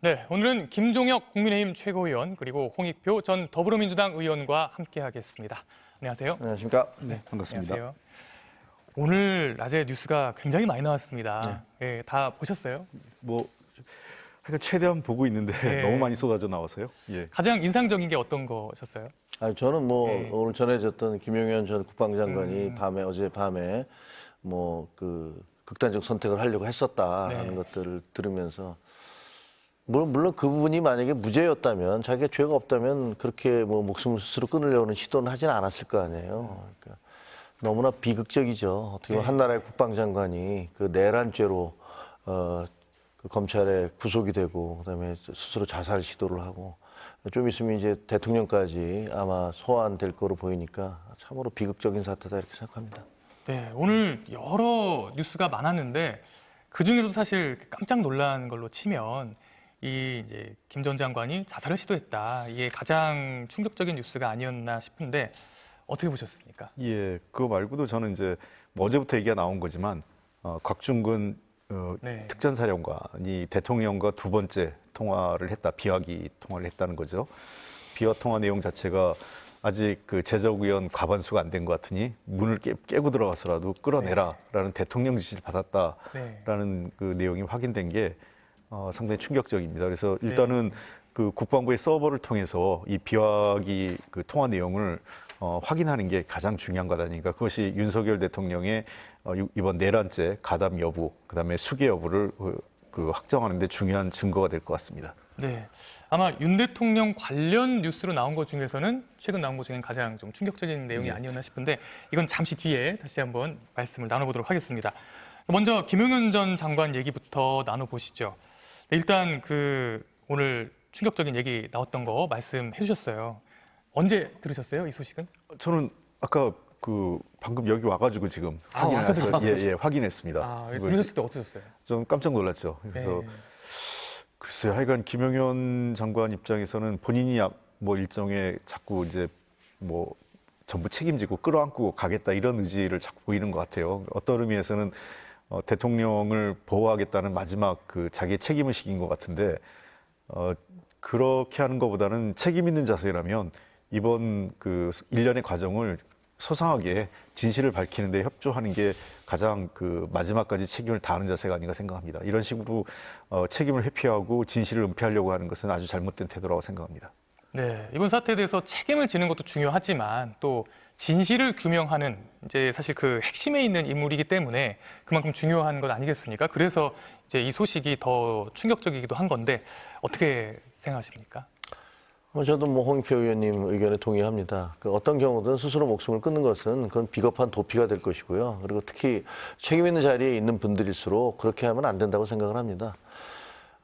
네, 오늘은 김종혁 국민의힘 최고위원 그리고 홍익표 전 더불어민주당 의원과 함께하겠습니다. 안녕하세요. 안녕하십니까? 네, 반갑습니다. 안녕하세요. 오늘 낮에 뉴스가 굉장히 많이 나왔습니다. 네, 다 보셨어요? 하여간 최대한 보고 있는데 네. 너무 많이 쏟아져 나와서요. 예. 가장 인상적인 게 어떤 거셨어요? 저는 네. 오늘 전해졌던 김용현 전 국방장관이 어젯밤에 극단적 선택을 하려고 했었다라는 네. 것들을 들으면서 물론 그 부분이 만약에 무죄였다면 자기가 죄가 없다면 그렇게 목숨을 스스로 끊으려는 시도는 하진 않았을 거 아니에요. 그러니까 너무나 비극적이죠. 어떻게 보면 네. 한 나라의 국방장관이 그 내란죄로 그 검찰에 구속이 되고 그다음에 스스로 자살 시도를 하고 좀 있으면 이제 대통령까지 아마 소환될 거로 보이니까 참으로 비극적인 사태다 이렇게 생각합니다. 네, 오늘 여러 뉴스가 많았는데 그 중에서 사실 깜짝 놀란 걸로 치면 이제 김 전 장관이 자살을 시도했다. 이게 가장 충격적인 뉴스가 아니었나 싶은데 어떻게 보셨습니까? 예, 그거 말고도 저는 이제 어제부터 얘기가 나온 거지만 곽중근 네. 특전사령관이 대통령과 두 번째 통화를 했다, 비화기 통화를 했다는 거죠. 비화 통화 내용 자체가 아직 그 제적의원 과반수가 안 된 것 같으니 문을 깨고 들어가서라도 끌어내라라는 대통령 지시를 받았다라는 그 내용이 확인된 게 상당히 충격적입니다. 그래서 일단은 그 국방부의 서버를 통해서 이 비화기 그 통화 내용을 확인하는 게 가장 중요한 것 아닙니까? 그것이 윤석열 대통령의 이번 내란죄 가담 여부, 그다음에 수계 여부를 확정하는 데 중요한 증거가 될 것 같습니다. 네, 아마 윤 대통령 관련 뉴스로 나온 것 중에서는 최근 나온 것 중에 가장 좀 충격적인 내용이 아니었나 싶은데 이건 잠시 뒤에 다시 한번 말씀을 나눠보도록 하겠습니다. 먼저 김용현 전 장관 얘기부터 나눠보시죠. 일단 오늘 충격적인 얘기 나왔던 거 말씀해 주셨어요. 언제 들으셨어요, 이 소식은? 저는 아까 방금 여기 와가지고 지금 와서 들었어요? 확인했습니다. 들으셨을 때 어떠셨어요? 좀 깜짝 놀랐죠. 그래서 글쎄요, 하여간 김용현 장관 입장에서는 본인이 일정에 자꾸 이제 전부 책임지고 끌어안고 가겠다 이런 의지를 자꾸 보이는 것 같아요. 어떤 의미에서는 대통령을 보호하겠다는 마지막 자기의 책임을 시킨 것 같은데 그렇게 하는 것보다는 책임 있는 자세라면 이번 일련의 과정을 소상하게 진실을 밝히는 데 협조하는 게 가장 마지막까지 책임을 다하는 자세가 아닌가 생각합니다. 이런 식으로 책임을 회피하고 진실을 은폐하려고 하는 것은 아주 잘못된 태도라고 생각합니다. 네, 이번 사태에 대해서 책임을 지는 것도 중요하지만 또 진실을 규명하는 이제 사실 그 핵심에 있는 인물이기 때문에 그만큼 중요한 것 아니겠습니까? 그래서 이제 이 소식이 더 충격적이기도 한 건데 어떻게 생각하십니까? 저도 홍익표 의원님 의견에 동의합니다. 어떤 경우든 스스로 목숨을 끊는 것은 그건 비겁한 도피가 될 것이고요. 그리고 특히 책임 있는 자리에 있는 분들일수록 그렇게 하면 안 된다고 생각을 합니다.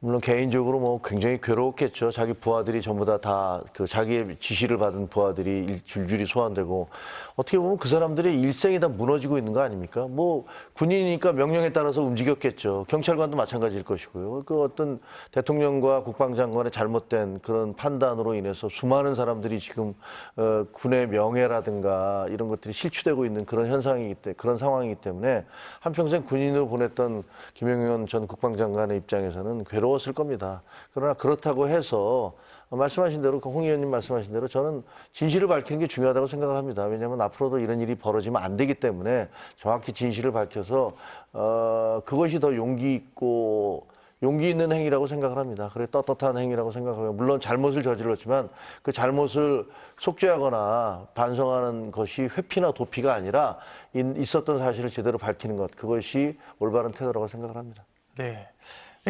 물론 개인적으로 굉장히 괴로웠겠죠. 자기 부하들이 전부 다 자기의 지시를 받은 부하들이 줄줄이 소환되고 어떻게 보면 그 사람들의 일생이 다 무너지고 있는 거 아닙니까? 군인이니까 명령에 따라서 움직였겠죠. 경찰관도 마찬가지일 것이고요. 어떤 대통령과 국방장관의 잘못된 그런 판단으로 인해서 수많은 사람들이 지금 군의 명예라든가 이런 것들이 실추되고 있는 그런 그런 상황이기 때문에 한평생 군인으로 보냈던 김용현 전 국방장관의 입장에서는 괴로웠을 겁니다. 그러나 그렇다고 해서 말씀하신 대로 홍 의원님 말씀하신 대로 저는 진실을 밝히는 게 중요하다고 생각을 합니다. 왜냐하면 앞으로도 이런 일이 벌어지면 안 되기 때문에 정확히 진실을 밝혀서 그것이 더 용기 있는 행위라고 생각을 합니다. 그래 떳떳한 행위라고 생각하고요. 물론 잘못을 저질렀지만 그 잘못을 속죄하거나 반성하는 것이 회피나 도피가 아니라 있었던 사실을 제대로 밝히는 것, 그것이 올바른 태도라고 생각을 합니다. 네,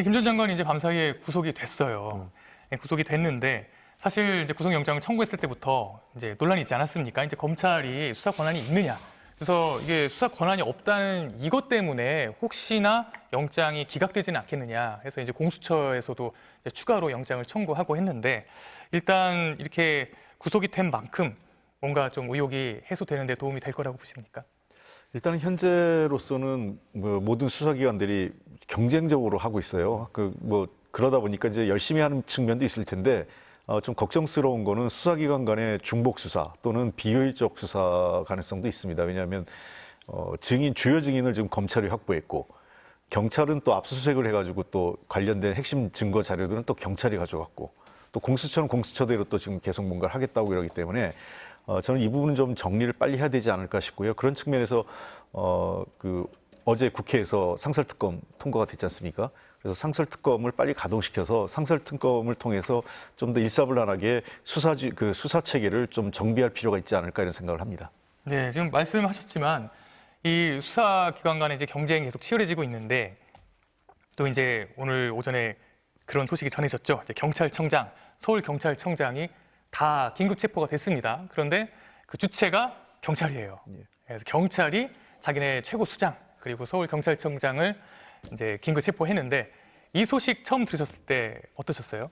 김 전 장관이 이제 밤사이에 구속이 됐어요. 구속이 됐는데 사실 이제 구속영장을 청구했을 때부터 이제 논란이 있지 않았습니까? 이제 검찰이 수사 권한이 있느냐. 그래서 이게 수사 권한이 없다는 이것 때문에 혹시나 영장이 기각되지는 않겠느냐 해서 이제 공수처에서도 이제 추가로 영장을 청구하고 했는데 일단 이렇게 구속이 된 만큼 뭔가 좀 의혹이 해소되는 데 도움이 될 거라고 보십니까? 일단 현재로서는 모든 수사기관들이 경쟁적으로 하고 있어요. 그러다 보니까 이제 열심히 하는 측면도 있을 텐데 좀 걱정스러운 거는 수사기관 간의 중복 수사 또는 비효율적 수사 가능성도 있습니다. 왜냐하면 주요 증인을 지금 검찰이 확보했고 경찰은 또 압수수색을 해가지고 또 관련된 핵심 증거 자료들은 또 경찰이 가져갔고 또 공수처는 공수처대로 또 지금 계속 뭔가를 하겠다고 이러기 때문에 저는 이 부분은 좀 정리를 빨리 해야 되지 않을까 싶고요. 그런 측면에서 어제 국회에서 상설특검 통과가 됐지 않습니까? 그래서 상설특검을 빨리 가동시켜서 상설특검을 통해서 좀 더 일사불란하게 수사 체계를 좀 정비할 필요가 있지 않을까 이런 생각을 합니다. 네, 지금 말씀하셨지만 이 수사기관 간의 이제 경쟁이 계속 치열해지고 있는데 또 이제 오늘 오전에 그런 소식이 전해졌죠. 이제 경찰청장, 서울경찰청장이 다 긴급 체포가 됐습니다. 그런데 그 주체가 경찰이에요. 그래서 경찰이 자기네 최고 수장 그리고 서울경찰청장을 이제 긴급 체포했는데 이 소식 처음 들으셨을 때 어떠셨어요?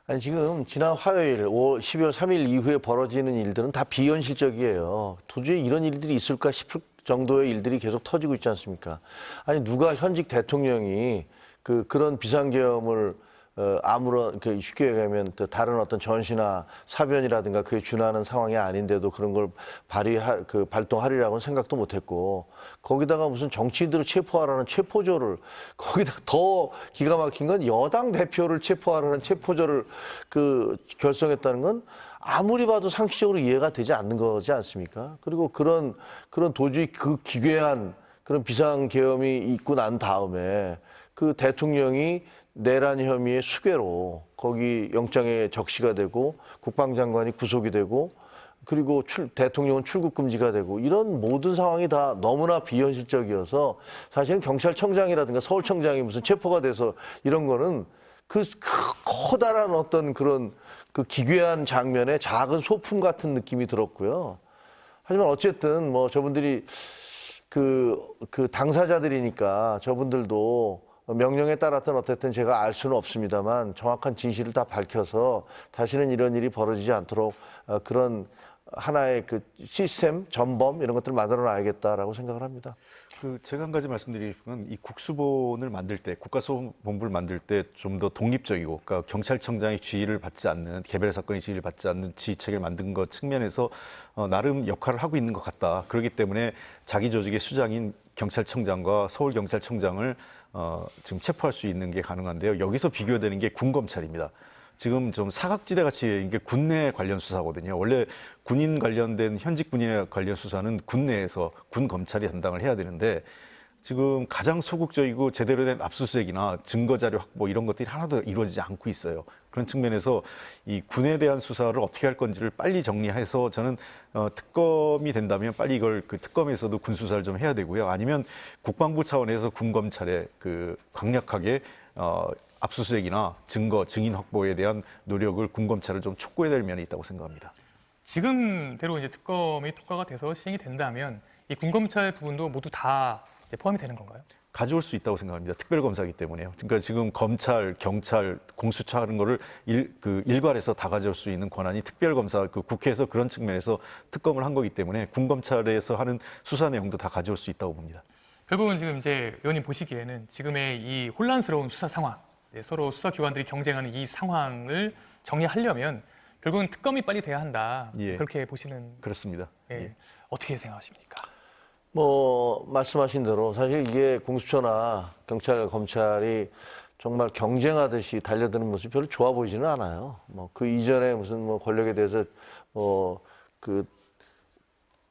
아니 지금 지난 화요일 12월 3일 이후에 벌어지는 일들은 다 비현실적이에요. 도저히 이런 일들이 있을까 싶을 정도의 일들이 계속 터지고 있지 않습니까? 아니 누가 현직 대통령이 그런 비상계엄을 아무런 쉽게 얘기하면 또 다른 어떤 전시나 사변이라든가 그에 준하는 상황이 아닌데도 그런 걸 발동하리라고는 생각도 못했고 거기다가 무슨 정치인들을 체포하라는 체포조를 거기다 더 기가 막힌 건 여당 대표를 체포하라는 체포조를 결성했다는 건 아무리 봐도 상식적으로 이해가 되지 않는 거지 않습니까? 그리고 그런 도저히 그 기괴한 그런 비상계엄이 있고 난 다음에 그 대통령이 내란 혐의의 수괴로 거기 영장에 적시가 되고 국방장관이 구속이 되고 그리고 대통령은 출국 금지가 되고 이런 모든 상황이 다 너무나 비현실적이어서 사실은 경찰청장이라든가 서울청장이 무슨 체포가 돼서 이런 거는 그 커다란 어떤 그런 그 기괴한 장면의 작은 소품 같은 느낌이 들었고요. 하지만 어쨌든 뭐 저분들이 그 당사자들이니까 저분들도 명령에 따랐든 어쨌든 제가 알 수는 없습니다만 정확한 진실을 다 밝혀서 다시는 이런 일이 벌어지지 않도록 그런 하나의 그 시스템, 전범 이런 것들을 만들어 놔야겠다라고 생각을 합니다. 제가 한 가지 말씀드리면 이 국수본을 만들 때, 국가수사본부를 만들 때 좀 더 독립적이고, 그러니까 경찰청장의 지휘를 받지 않는 개별 사건의 지휘를 받지 않는 지휘 체계를 만든 것 측면에서 나름 역할을 하고 있는 것 같다. 그렇기 때문에 자기 조직의 수장인 경찰청장과 서울경찰청장을 지금 체포할 수 있는 게 가능한데요. 여기서 비교되는 게 군검찰입니다. 지금 좀 사각지대 같이 이게 군내 관련 수사거든요. 원래 군인 관련된 현직 군인의 관련 수사는 군내에서 군 검찰이 담당을 해야 되는데 지금 가장 소극적이고 제대로 된 압수수색이나 증거 자료 확보 이런 것들이 하나도 이루어지지 않고 있어요. 그런 측면에서 이 군에 대한 수사를 어떻게 할 건지를 빨리 정리해서 저는 특검이 된다면 빨리 이걸 그 특검에서도 군 수사를 좀 해야 되고요. 아니면 국방부 차원에서 군 검찰에 강력하게 압수수색이나 증거, 증인 확보에 대한 노력을 군 검찰을 좀 촉구해야 될 면이 있다고 생각합니다. 지금대로 이제 특검이 통과가 돼서 시행이 된다면 이 군검찰 부분도 모두 다 이제 포함이 되는 건가요? 가져올 수 있다고 생각합니다. 특별검사이기 때문에요. 그러니까 지금 검찰, 경찰, 공수처 하는 거를 일괄해서 다 가져올 수 있는 권한이 특별검사, 국회에서 그런 측면에서 특검을 한 거기 때문에 군검찰에서 하는 수사 내용도 다 가져올 수 있다고 봅니다. 결국은 지금 이제 의원님 보시기에는 지금의 이 혼란스러운 수사 상황, 서로 수사기관들이 경쟁하는 이 상황을 정리하려면 결국은 특검이 빨리 돼야 한다. 예. 그렇게 보시는. 그렇습니다. 예. 예. 어떻게 생각하십니까? 뭐 말씀하신 대로 사실 이게 공수처나 경찰, 검찰이 정말 경쟁하듯이 달려드는 모습이 별로 좋아 보이지는 않아요. 뭐 그 이전에 무슨 뭐 권력에 대해서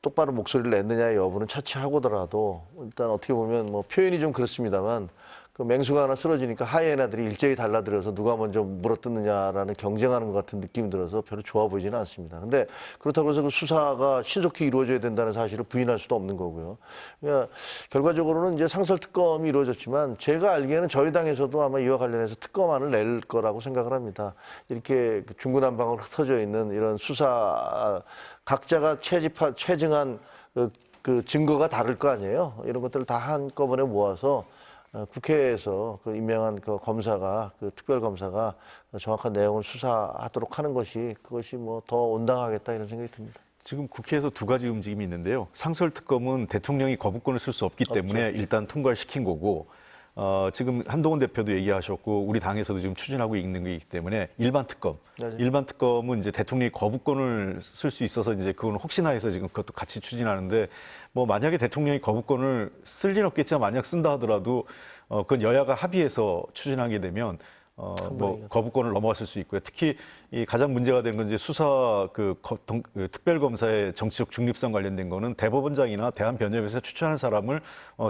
똑바로 목소리를 냈느냐의 여부는 차치하고더라도 일단 어떻게 보면 뭐 표현이 좀 그렇습니다만 그 맹수가 하나 쓰러지니까 하이에나들이 일제히 달라들어서 누가 먼저 물어뜯느냐라는 경쟁하는 것 같은 느낌이 들어서 별로 좋아 보이지는 않습니다. 근데 그렇다고 해서 그 수사가 신속히 이루어져야 된다는 사실을 부인할 수도 없는 거고요. 그러니까 결과적으로는 이제 상설특검이 이루어졌지만 제가 알기에는 저희 당에서도 아마 이와 관련해서 특검안을 낼 거라고 생각을 합니다. 이렇게 중구난방으로 흩어져 있는 이런 수사 각자가 체증한 그 증거가 다를 거 아니에요. 이런 것들을 다 한꺼번에 모아서 국회에서 그 임명한 그 검사가 특별검사가 정확한 내용을 수사하도록 하는 것이 그것이 뭐 더 온당하겠다 이런 생각이 듭니다. 지금 국회에서 두 가지 움직임이 있는데요. 상설특검은 대통령이 거부권을 쓸 수 없기 때문에 일단 통과를 시킨 거고 지금 한동훈 대표도 얘기하셨고 우리 당에서도 지금 추진하고 있는 게 있기 때문에 일반 특검, 맞아요. 일반 특검은 이제 대통령이 거부권을 쓸 수 있어서 이제 그건 혹시나 해서 지금 그것도 같이 추진하는데 뭐 만약에 대통령이 거부권을 쓸 일은 없겠지만 만약 쓴다 하더라도 그건 여야가 합의해서 추진하게 되면 뭐 거부권을 넘어갔을 수 있고요. 특히 이 가장 문제가 되는 건 이제 수사 그 특별검사의 정치적 중립성 관련된 거는 대법원장이나 대한변협에서 추천한 사람을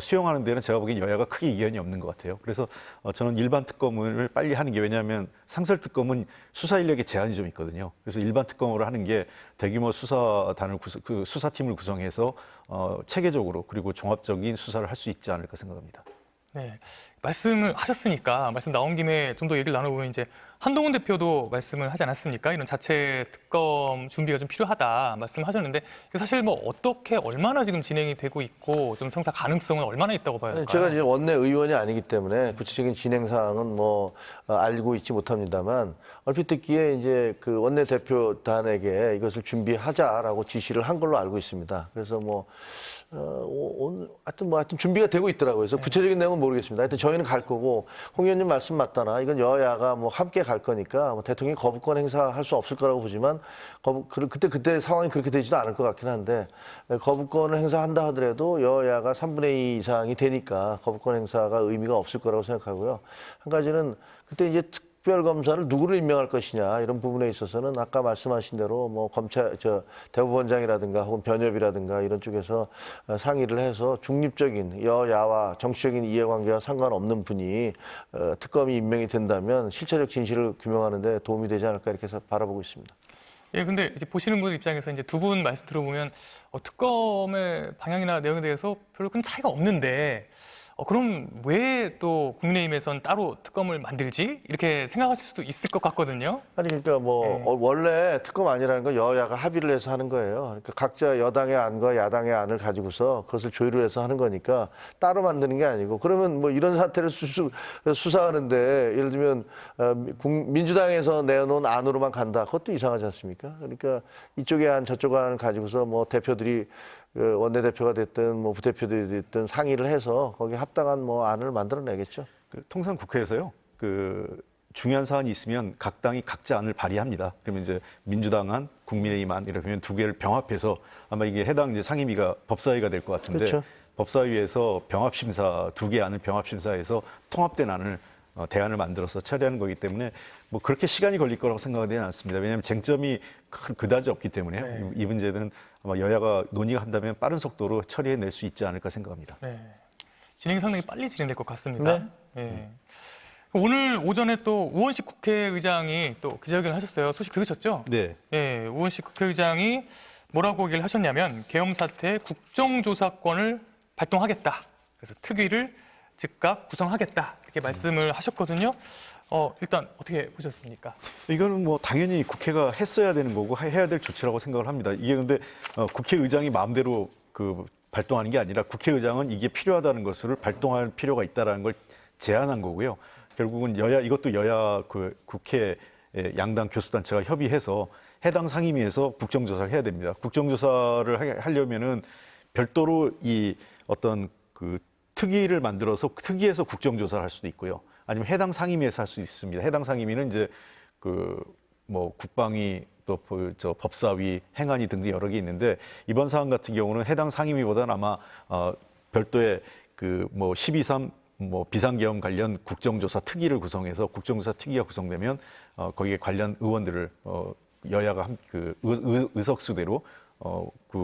수용하는 데는 제가 보기엔 여야가 크게 이견이 없는 것 같아요. 그래서 저는 일반 특검을 빨리 하는 게 왜냐하면 상설 특검은 수사 인력에 제한이 좀 있거든요. 그래서 일반 특검으로 하는 게 대규모 수사단을 그 수사팀을 구성해서 체계적으로 그리고 종합적인 수사를 할 수 있지 않을까 생각합니다. 네, 말씀을 하셨으니까 말씀 나온 김에 좀 더 얘기를 나눠보면 이제 한동훈 대표도 말씀을 하지 않았습니까? 이런 자체 특검 준비가 좀 필요하다 말씀하셨는데 사실 뭐 어떻게 얼마나 지금 진행이 되고 있고 좀 성사 가능성은 얼마나 있다고 봐야 될까요? 제가 이제 원내 의원이 아니기 때문에 구체적인 진행 사항은 뭐 알고 있지 못합니다만 얼핏 듣기에 이제 그 원내 대표단에게 이것을 준비하자라고 지시를 한 걸로 알고 있습니다. 그래서 뭐 오늘 하여튼 준비가 되고 있더라고요. 그래서 구체적인 내용은 모르겠습니다. 하여튼 저희는 갈 거고 홍 의원님 말씀 맞다나 이건 여야가 뭐 함께 갈 거니까 뭐 대통령이 거부권 행사할 수 없을 거라고 보지만 그때 상황이 그렇게 되지도 않을 것 같긴 한데 거부권을 행사한다 하더라도 여야가 3분의 2 이상이 되니까 거부권 행사가 의미가 없을 거라고 생각하고요. 한 가지는 그때 이제 특별검사를 누구를 임명할 것이냐 이런 부분에 있어서는 아까 말씀하신 대로 뭐 대법원장이라든가 혹은 변협이라든가 이런 쪽에서 상의를 해서 중립적인 여야와 정치적인 이해관계와 상관없는 분이 특검이 임명이 된다면 실체적 진실을 규명하는 데 도움이 되지 않을까 이렇게 해서 바라보고 있습니다. 예, 근데 이제 보시는 분 입장에서 이제 두 분 말씀 들어보면 특검의 방향이나 내용에 대해서 별로 큰 차이가 없는데 그럼 왜 또 국민의힘에선 따로 특검을 만들지? 이렇게 생각하실 수도 있을 것 같거든요. 아니 그러니까 뭐 원래 특검 아니라는 건 여야가 합의를 해서 하는 거예요. 그러니까 각자 여당의 안과 야당의 안을 가지고서 그것을 조율을 해서 하는 거니까 따로 만드는 게 아니고 그러면 뭐 이런 사태를 수사하는데 예를 들면 민주당에서 내놓은 안으로만 간다. 그것도 이상하지 않습니까? 그러니까 이쪽의 안 저쪽 안을 가지고서 뭐 대표들이 원내대표가 됐든 뭐 부대표들이 됐든 상의를 해서 거기에 합당한 뭐 안을 만들어내겠죠. 통상 국회에서요. 중요한 사안이 있으면 각 당이 각자 안을 발의합니다. 그러면 이제 민주당 안, 국민의힘 안 이렇게 두 개를 병합해서 아마 이게 해당 이제 상임위가 법사위가 될 것 같은데 그렇죠. 법사위에서 병합심사 두 개 안을 병합심사해서 통합된 안을 대안을 만들어서 처리하는 거기 때문에 뭐 그렇게 시간이 걸릴 거라고 생각되지 않습니다. 왜냐하면 쟁점이 그다지 없기 때문에 이 문제는 아마 여야가 논의가 한다면 빠른 속도로 처리해낼 수 있지 않을까 생각합니다. 네. 진행이 상당히 빨리 진행될 것 같습니다. 네. 네. 오늘 오전에 또 우원식 국회의장이 또 기자회견을 하셨어요. 소식 들으셨죠? 네. 네. 우원식 국회의장이 뭐라고 얘기를 하셨냐면 계엄 사태 국정조사권을 발동하겠다. 그래서 특위를 즉각 구성하겠다. 이렇게 말씀을 하셨거든요. 일단 어떻게 보셨습니까? 이거는 뭐 당연히 국회가 했어야 되는 거고 해야 될 조치라고 생각을 합니다. 이게 근데 국회의장이 마음대로 발동하는 게 아니라 국회의장은 이게 필요하다는 것을 발동할 필요가 있다는 걸 제안한 거고요. 결국은 이것도 여야 국회 양당 교수단체가 협의해서 해당 상임위에서 국정조사를 해야 됩니다. 국정조사를 하려면은 별도로 이 어떤 특위를 만들어서 특위에서 국정조사를 할 수도 있고요. 아니면 해당 상임위에서 할 수 있습니다. 해당 상임위는 이제 뭐 국방위 또 법사위, 행안위 등등 여러 개 있는데 이번 사안 같은 경우는 해당 상임위보다는 아마 별도의 뭐 12.3 뭐 비상계엄 관련 국정조사 특위를 구성해서 국정조사 특위가 구성되면 거기에 관련 의원들을 여야가 의석수대로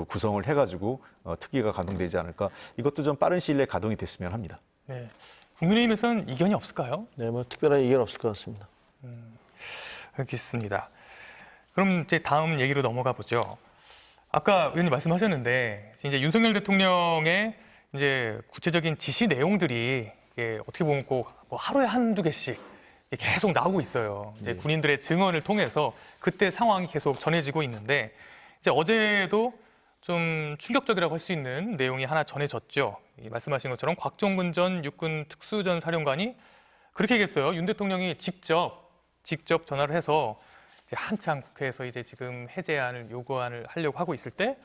구성을 해가지고 특위가 가동되지 않을까. 이것도 좀 빠른 시일 내에 가동이 됐으면 합니다. 네. 국민의힘에서는 이견이 없을까요? 네, 뭐 특별한 이견 없을 것 같습니다. 알겠습니다. 그럼 이제 다음 얘기로 넘어가 보죠. 아까 의원님 말씀하셨는데 이제 윤석열 대통령의 이제 구체적인 지시 내용들이 이게 어떻게 보면 꼭 뭐 하루에 한두 개씩 계속 나오고 있어요. 이제 군인들의 증언을 통해서 그때 상황이 계속 전해지고 있는데 이제 어제도 좀 충격적이라고 할 수 있는 내용이 하나 전해졌죠. 말씀하신 것처럼 곽종근 전 육군 특수전 사령관이 그렇게 얘기했어요. 윤 대통령이 직접 전화를 해서 이제 한창 국회에서 이제 지금 해제안을 요구안을 하려고 하고 있을 때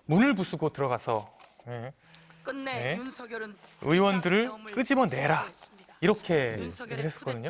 문을 부수고 들어가서 끝내 네. 윤석열은 의원들을 끄집어내라. 이렇게 얘기를 했었거든요.